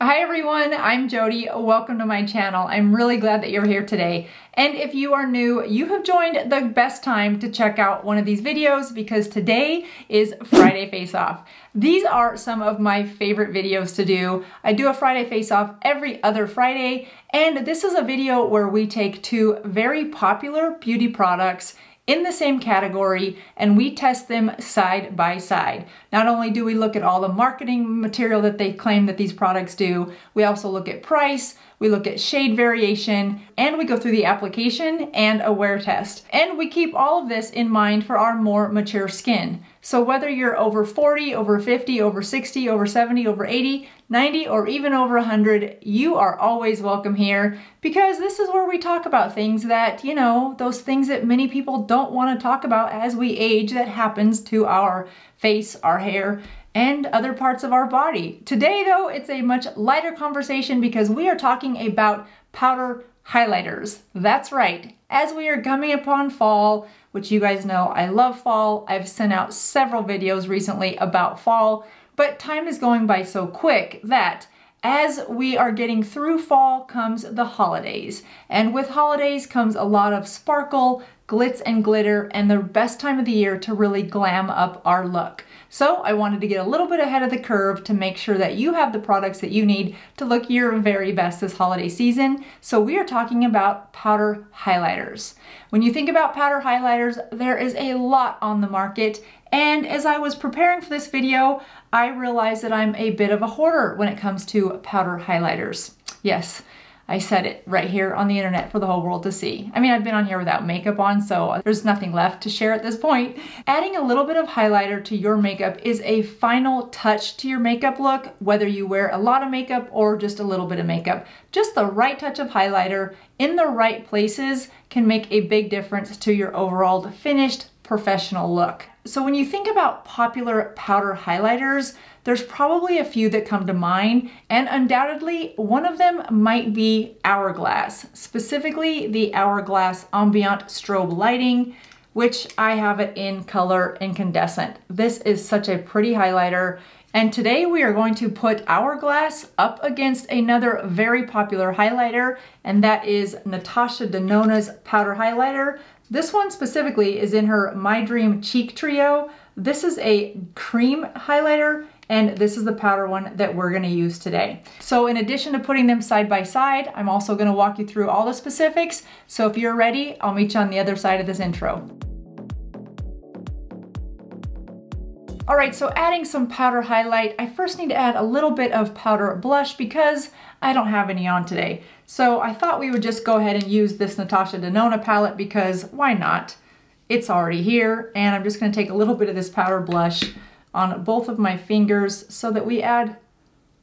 Hi everyone, I'm Jodi. Welcome to my channel. I'm really glad that you're here today. And if you are new, you have joined the best time to check out one of these videos because today is Friday Face Off. These are some of my favorite videos to do. I do a Friday Face Off every other Friday, and this is a video where we take two very popular beauty products in the same category and we test them side by side. Not only do we look at all the marketing material that they claim that these products do, we also look at price, we look at shade variation, and we go through the application and a wear test. And we keep all of this in mind for our more mature skin. So whether you're over 40, over 50, over 60, over 70, over 80, 90, or even over 100, you are always welcome here because this is where we talk about things that, you know, those things that many people don't want to talk about as we age that happens to our face, our hair, and other parts of our body. Today though, it's a much lighter conversation because we are talking about powder highlighters. That's right. As we are coming upon fall, which you guys know I love fall. I've sent out several videos recently about fall, but time is going by so quick that as we are getting through fall comes the holidays. And with holidays comes a lot of sparkle, glitz and glitter, and the best time of the year to really glam up our look. So I wanted to get a little bit ahead of the curve to make sure that you have the products that you need to look your very best this holiday season. So we are talking about powder highlighters. When you think about powder highlighters, there is a lot on the market. And as I was preparing for this video, I realized that I'm a bit of a hoarder when it comes to powder highlighters. Yes, I said it right here on the internet for the whole world to see. I mean, I've been on here without makeup on, so there's nothing left to share at this point. Adding a little bit of highlighter to your makeup is a final touch to your makeup look, whether you wear a lot of makeup or just a little bit of makeup. Just the right touch of highlighter in the right places can make a big difference to your overall finished professional look. So when you think about popular powder highlighters, there's probably a few that come to mind, and undoubtedly one of them might be Hourglass, specifically the Hourglass Ambient Strobe Lighting, which I have it in color Incandescent. This is such a pretty highlighter, and today we are going to put Hourglass up against another very popular highlighter, and that is Natasha Denona's powder highlighter. This one specifically is in her My Dream Cheek Trio. This is a cream highlighter, and this is the powder one that we're gonna use today. So in addition to putting them side by side, I'm also gonna walk you through all the specifics. So if you're ready, I'll meet you on the other side of this intro. All right, so adding some powder highlight, I first need to add a little bit of powder blush because I don't have any on today. So I thought we would just go ahead and use this Natasha Denona palette because why not? It's already here, and I'm just gonna take a little bit of this powder blush on both of my fingers so that we add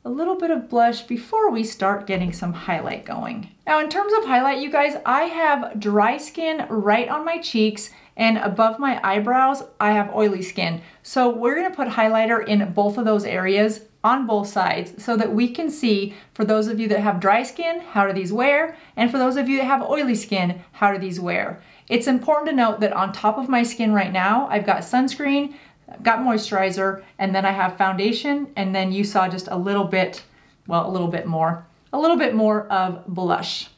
a little bit of blush before we start getting some highlight going. Now in terms of highlight, you guys, I have dry skin right on my cheeks, and above my eyebrows, I have oily skin. So we're gonna put highlighter in both of those areas on both sides so that we can see, for those of you that have dry skin, how do these wear? And for those of you that have oily skin, how do these wear? It's important to note that on top of my skin right now, I've got sunscreen, I've got moisturizer, and then I have foundation, and then you saw just a little bit, well, a little bit more of blush.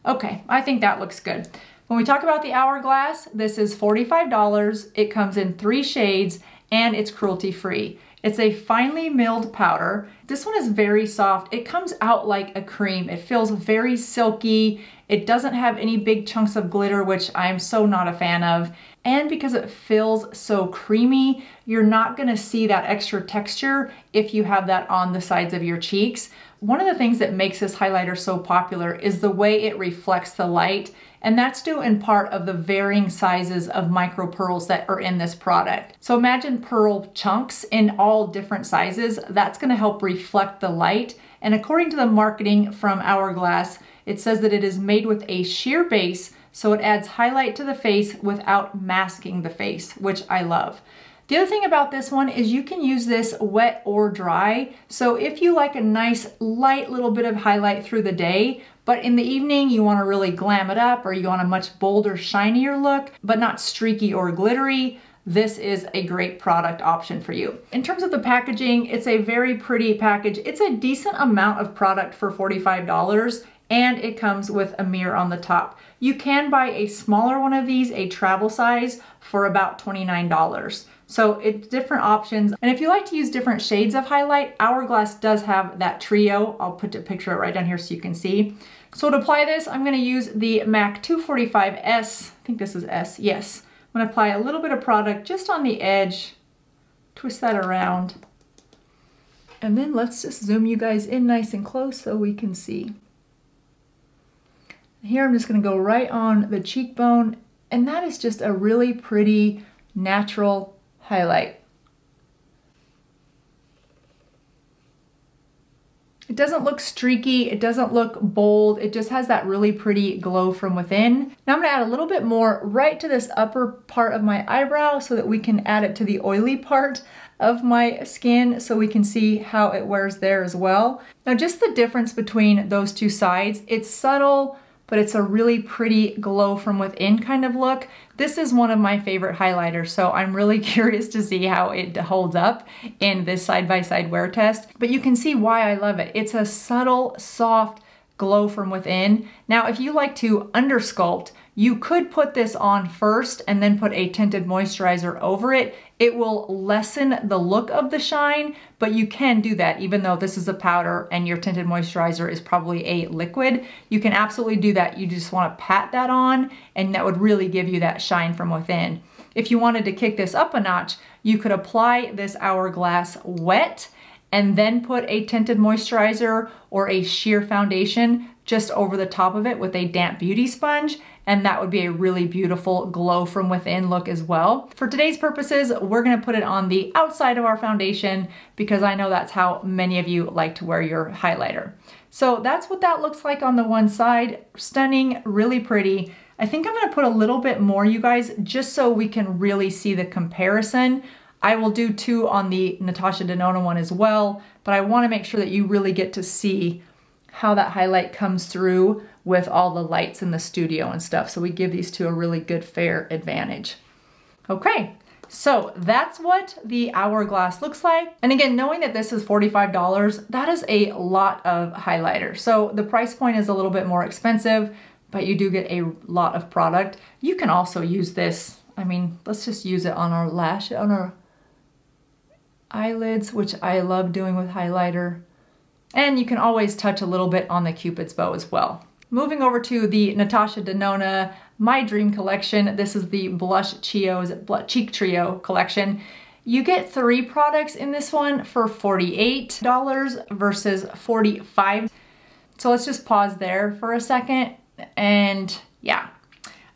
Okay, I think that looks good. When we talk about the Hourglass, this is $45. It comes in 3 shades and it's cruelty-free. It's a finely milled powder. This one is very soft. It comes out like a cream. It feels very silky. It doesn't have any big chunks of glitter, which I'm so not a fan of. And because it feels so creamy, you're not gonna see that extra texture if you have that on the sides of your cheeks. One of the things that makes this highlighter so popular is the way it reflects the light, and that's due in part of the varying sizes of micro pearls that are in this product. So imagine pearl chunks in all different sizes. That's gonna help reflect the light. And according to the marketing from Hourglass, it says that it is made with a sheer base, so it adds highlight to the face without masking the face, which I love. The other thing about this one is you can use this wet or dry. So if you like a nice light little bit of highlight through the day, but in the evening you want to really glam it up, or you want a much bolder, shinier look, but not streaky or glittery, this is a great product option for you. In terms of the packaging, it's a very pretty package. It's a decent amount of product for $45, and it comes with a mirror on the top. You can buy a smaller one of these, a travel size, for about $29. So it's different options. And if you like to use different shades of highlight, Hourglass does have that trio. I'll put a picture right down here so you can see. So to apply this, I'm gonna use the MAC 245S. I think this is S, yes. I'm gonna apply a little bit of product just on the edge, twist that around. And then let's just zoom you guys in nice and close so we can see. Here I'm just gonna go right on the cheekbone, and that is just a really pretty natural highlight. It doesn't look streaky, it doesn't look bold, it just has that really pretty glow from within. Now I'm gonna add a little bit more right to this upper part of my eyebrow so that we can add it to the oily part of my skin so we can see how it wears there as well. Now just the difference between those two sides, it's subtle, but it's a really pretty glow from within kind of look. This is one of my favorite highlighters, so I'm really curious to see how it holds up in this side-by-side wear test. But you can see why I love it. It's a subtle, soft glow from within. Now, if you like to undersculpt, you could put this on first and then put a tinted moisturizer over it. It will lessen the look of the shine, but you can do that even though this is a powder and your tinted moisturizer is probably a liquid. You can absolutely do that. You just want to pat that on and that would really give you that shine from within. If you wanted to kick this up a notch, you could apply this Hourglass wet and then put a tinted moisturizer or a sheer foundation just over the top of it with a damp beauty sponge, and that would be a really beautiful glow from within look as well. For today's purposes, we're gonna put it on the outside of our foundation because I know that's how many of you like to wear your highlighter. So that's what that looks like on the one side. Stunning, really pretty. I think I'm gonna put a little bit more, you guys, just so we can really see the comparison. I will do two on the Natasha Denona one as well, but I wanna make sure that you really get to see how that highlight comes through with all the lights in the studio and stuff. So we give these two a really good fair advantage. Okay, so that's what the Hourglass looks like. And again, knowing that this is $45, that is a lot of highlighter. So the price point is a little bit more expensive, but you do get a lot of product. You can also use this, I mean, let's just use it on our on our eyelids, which I love doing with highlighter. And you can always touch a little bit on the Cupid's bow as well. Moving over to the Natasha Denona My Dream collection. This is the Blush Cheek Trio collection. You get 3 products in this one for $48 versus $45. So let's just pause there for a second. And yeah,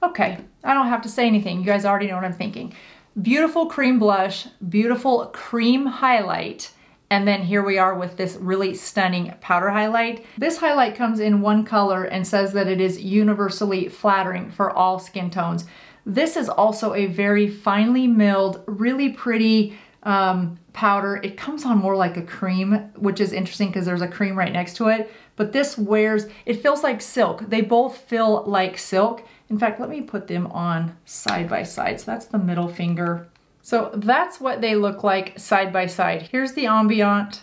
okay, I don't have to say anything. You guys already know what I'm thinking. Beautiful cream blush, beautiful cream highlight, and then here we are with this really stunning powder highlight. This highlight comes in one color and says that it is universally flattering for all skin tones. This is also a very finely milled, really pretty powder. It comes on more like a cream, which is interesting because there's a cream right next to it. But this wears, it feels like silk. They both feel like silk. In fact, let me put them on side by side. So that's the middle finger. So that's what they look like side by side. Here's the Ambient.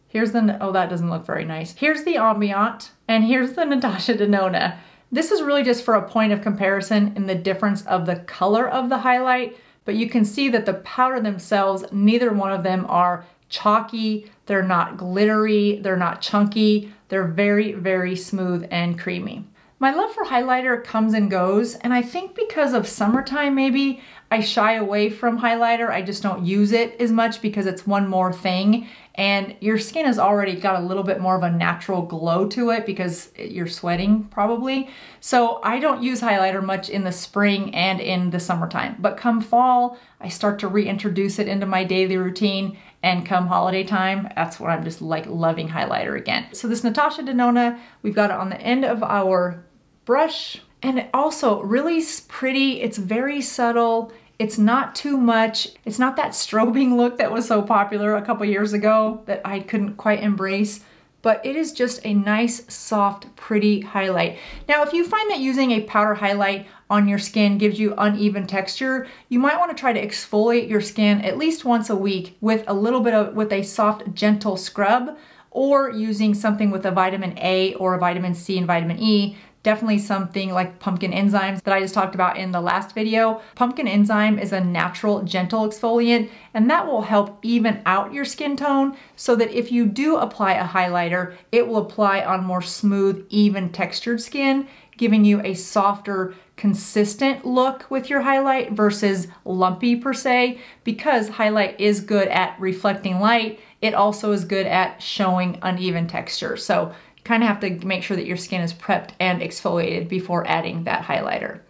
Here's the, oh, that doesn't look very nice. Here's the Ambient, and here's the Natasha Denona. This is really just for a point of comparison in the difference of the color of the highlight, but you can see that the powder themselves, neither one of them are chalky, they're not glittery, they're not chunky, they're very, very smooth and creamy. My love for highlighter comes and goes, and I think because of summertime maybe, I shy away from highlighter. I just don't use it as much because it's one more thing, and your skin has already got a little bit more of a natural glow to it because you're sweating probably. So I don't use highlighter much in the spring and in the summertime, but come fall, I start to reintroduce it into my daily routine, and come holiday time, that's when I'm just like loving highlighter again. So this Natasha Denona, we've got it on the end of our brush, and it also really pretty. It's very subtle. It's not too much. It's not that strobing look that was so popular a couple years ago that I couldn't quite embrace. but it is just a nice, soft, pretty highlight. Now, if you find that using a powder highlight on your skin gives you uneven texture, you might want to try to exfoliate your skin at least once a week with a soft, gentle scrub, or using something with a vitamin A or a vitamin C and vitamin E. Definitely something like pumpkin enzymes that I just talked about in the last video. Pumpkin enzyme is a natural, gentle exfoliant, and that will help even out your skin tone so that if you do apply a highlighter, it will apply on more smooth, even textured skin, giving you a softer, consistent look with your highlight versus lumpy per se. Because highlight is good at reflecting light, it also is good at showing uneven texture. So kind of have to make sure that your skin is prepped and exfoliated before adding that highlighter.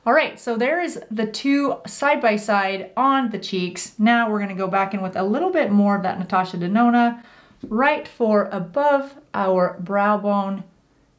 All right, so there is the two side by side on the cheeks. Now we're gonna go back in with a little bit more of that Natasha Denona right for above our brow bone,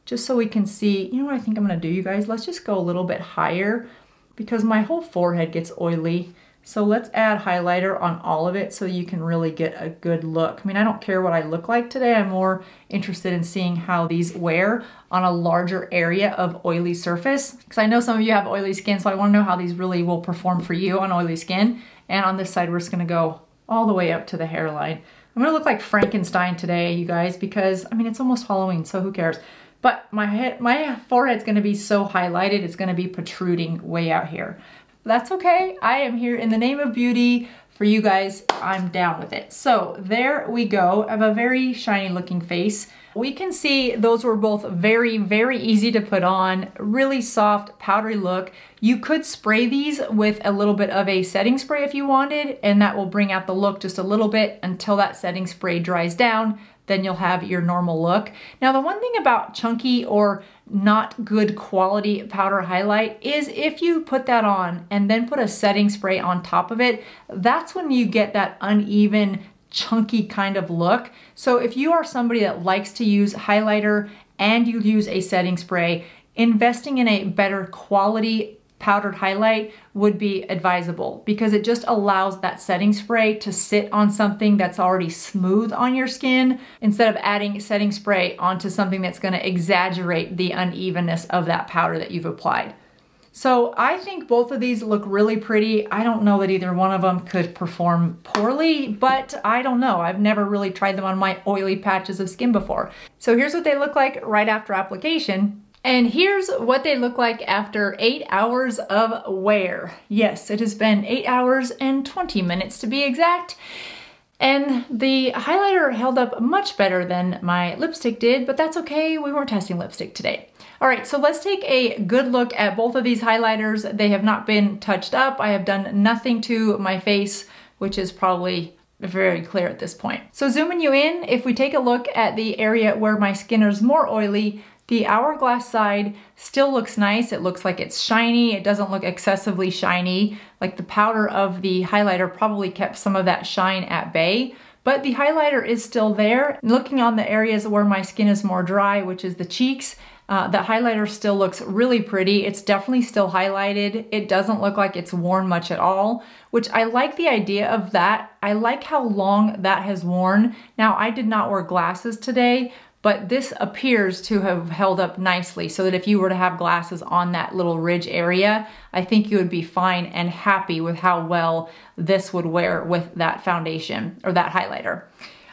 just so we can see. You know what I think I'm gonna do, you guys? Let's just go a little bit higher because my whole forehead gets oily. So let's add highlighter on all of it so you can really get a good look. I mean, I don't care what I look like today. I'm more interested in seeing how these wear on a larger area of oily surface. Because I know some of you have oily skin, so I want to know how these really will perform for you on oily skin. And on this side, we're just going to go all the way up to the hairline. I'm going to look like Frankenstein today, you guys, because, I mean, it's almost Halloween, so who cares? But my forehead's going to be so highlighted, it's going to be protruding way out here. That's okay. I am here in the name of beauty for you guys. I'm down with it. So there we go. I have a very shiny looking face. We can see those were both very, very easy to put on, really soft, powdery look. You could spray these with a little bit of a setting spray if you wanted, and that will bring out the look just a little bit until that setting spray dries down. Then you'll have your normal look. Now, the one thing about chunky or not good quality powder highlight is if you put that on and then put a setting spray on top of it, that's when you get that uneven, chunky kind of look. So if you are somebody that likes to use highlighter and you use a setting spray, investing in a better quality powdered highlight would be advisable because it just allows that setting spray to sit on something that's already smooth on your skin instead of adding setting spray onto something that's going to exaggerate the unevenness of that powder that you've applied. So I think both of these look really pretty. I don't know that either one of them could perform poorly, but I don't know. I've never really tried them on my oily patches of skin before. So here's what they look like right after application. And here's what they look like after 8 hours of wear. Yes, it has been 8 hours and 20 minutes to be exact. And the highlighter held up much better than my lipstick did, but that's okay. We weren't testing lipstick today. All right, so let's take a good look at both of these highlighters. They have not been touched up. I have done nothing to my face, which is probably very clear at this point. So zooming you in, if we take a look at the area where my skin is more oily, the Hourglass side still looks nice. It looks like it's shiny. It doesn't look excessively shiny. Like the powder of the highlighter probably kept some of that shine at bay, but the highlighter is still there. Looking on the areas where my skin is more dry, which is the cheeks, the highlighter still looks really pretty. It's definitely still highlighted. It doesn't look like it's worn much at all, which I like the idea of that. I like how long that has worn. Now, I did not wear glasses today, but this appears to have held up nicely so that if you were to have glasses on that little ridge area, I think you would be fine and happy with how well this would wear with that foundation or that highlighter.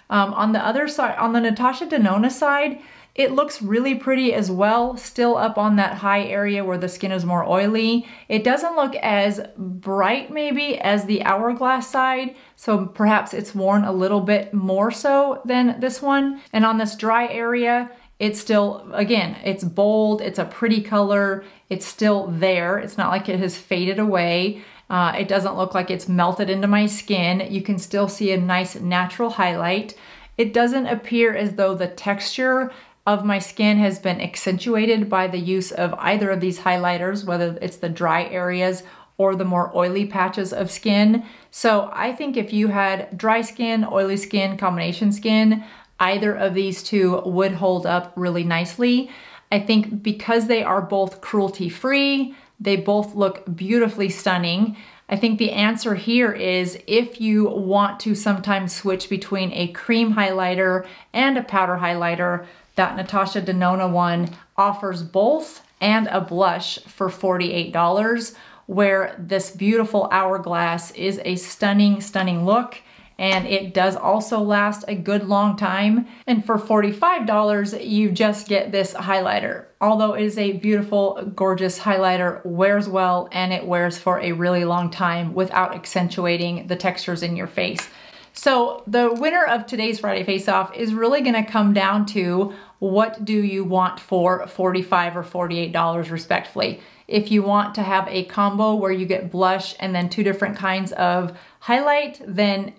On the other side, on the Natasha Denona side, it looks really pretty as well, still up on that high area where the skin is more oily. It doesn't look as bright maybe as the Hourglass side, so perhaps it's worn a little bit more so than this one. And on this dry area, it's still, again, it's bold, it's a pretty color, it's still there. It's not like it has faded away. It doesn't look like it's melted into my skin. You can still see a nice natural highlight. It doesn't appear as though the texture of my skin has been accentuated by the use of either of these highlighters, whether it's the dry areas or the more oily patches of skin. So I think if you had dry skin, oily skin, combination skin, either of these two would hold up really nicely. I think because they are both cruelty-free, they both look beautifully stunning. I think the answer here is if you want to sometimes switch between a cream highlighter and a powder highlighter, that Natasha Denona one offers both and a blush for $48, where this beautiful Hourglass is a stunning, stunning look. And it does also last a good long time. And for $45, you just get this highlighter. Although it is a beautiful, gorgeous highlighter, wears well, and it wears for a really long time without accentuating the textures in your face. So the winner of today's Friday Face Off is really gonna come down to what do you want for $45 or $48 respectively. If you want to have a combo where you get blush and then 2 different kinds of highlight,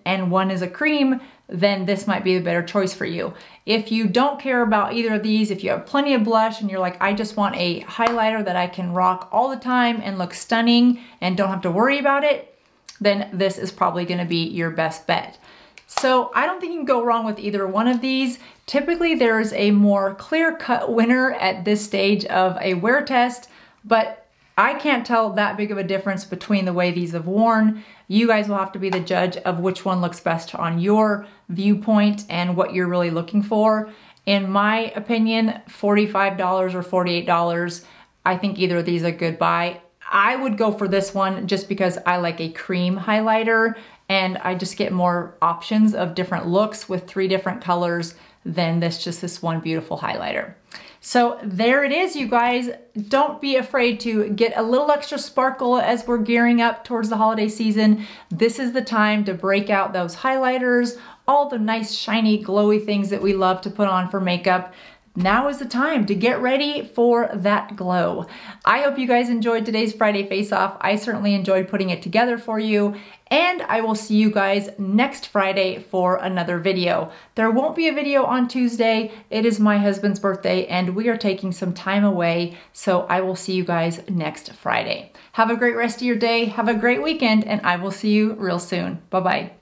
and one is a cream, then this might be the better choice for you. If you don't care about either of these, if you have plenty of blush and you're like, I just want a highlighter that I can rock all the time and look stunning and don't have to worry about it, then this is probably gonna be your best bet. So I don't think you can go wrong with either one of these. Typically there's a more clear-cut winner at this stage of a wear test, but I can't tell that big of a difference between the way these have worn. You guys will have to be the judge of which one looks best on your viewpoint and what you're really looking for. In my opinion, $45 or $48, I think either of these are a good buy. I would go for this one just because I like a cream highlighter and I just get more options of different looks with 3 different colors than this one beautiful highlighter. So there it is, you guys. Don't be afraid to get a little extra sparkle as we're gearing up towards the holiday season. This is the time to break out those highlighters, all the nice shiny glowy things that we love to put on for makeup. Now is the time to get ready for that glow. I hope you guys enjoyed today's Friday Face Off. I certainly enjoyed putting it together for you, and I will see you guys next Friday for another video. There won't be a video on Tuesday. It is my husband's birthday and we are taking some time away, so I will see you guys next Friday. Have a great rest of your day, have a great weekend, and I will see you real soon. Bye-bye.